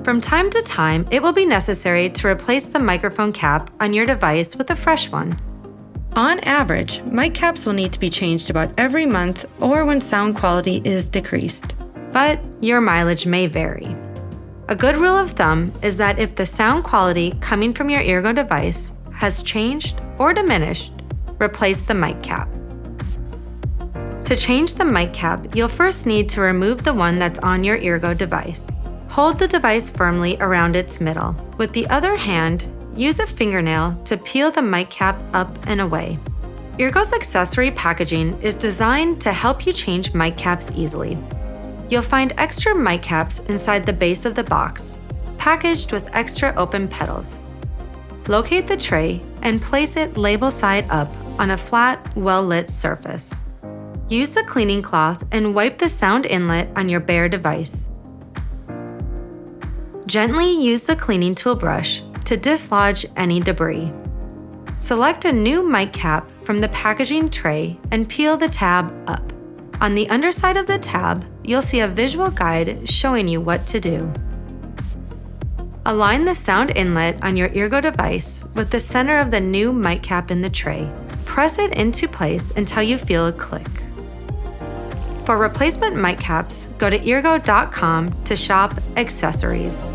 From time to time, it will be necessary to replace the microphone cap on your device with a fresh one. On average, mic caps will need to be changed about every month or when sound quality is decreased, but your mileage may vary. A good rule of thumb is that if the sound quality coming from your Eargo device has changed or diminished, replace the mic cap. To change the mic cap, you'll first need to remove the one that's on your Eargo device. Hold the device firmly around its middle. With the other hand, use a fingernail to peel the mic cap up and away. Eargo's accessory packaging is designed to help you change mic caps easily. You'll find extra mic caps inside the base of the box, packaged with extra open petals. Locate the tray and place it label side up on a flat, well-lit surface. Use a cleaning cloth and wipe the sound inlet on your bare device. Gently use the cleaning tool brush to dislodge any debris. Select a new mic cap from the packaging tray and peel the tab up. On the underside of the tab, you'll see a visual guide showing you what to do. Align the sound inlet on your Eargo device with the center of the new mic cap in the tray. Press it into place until you feel a click. For replacement mic caps, go to eargo.com to shop accessories.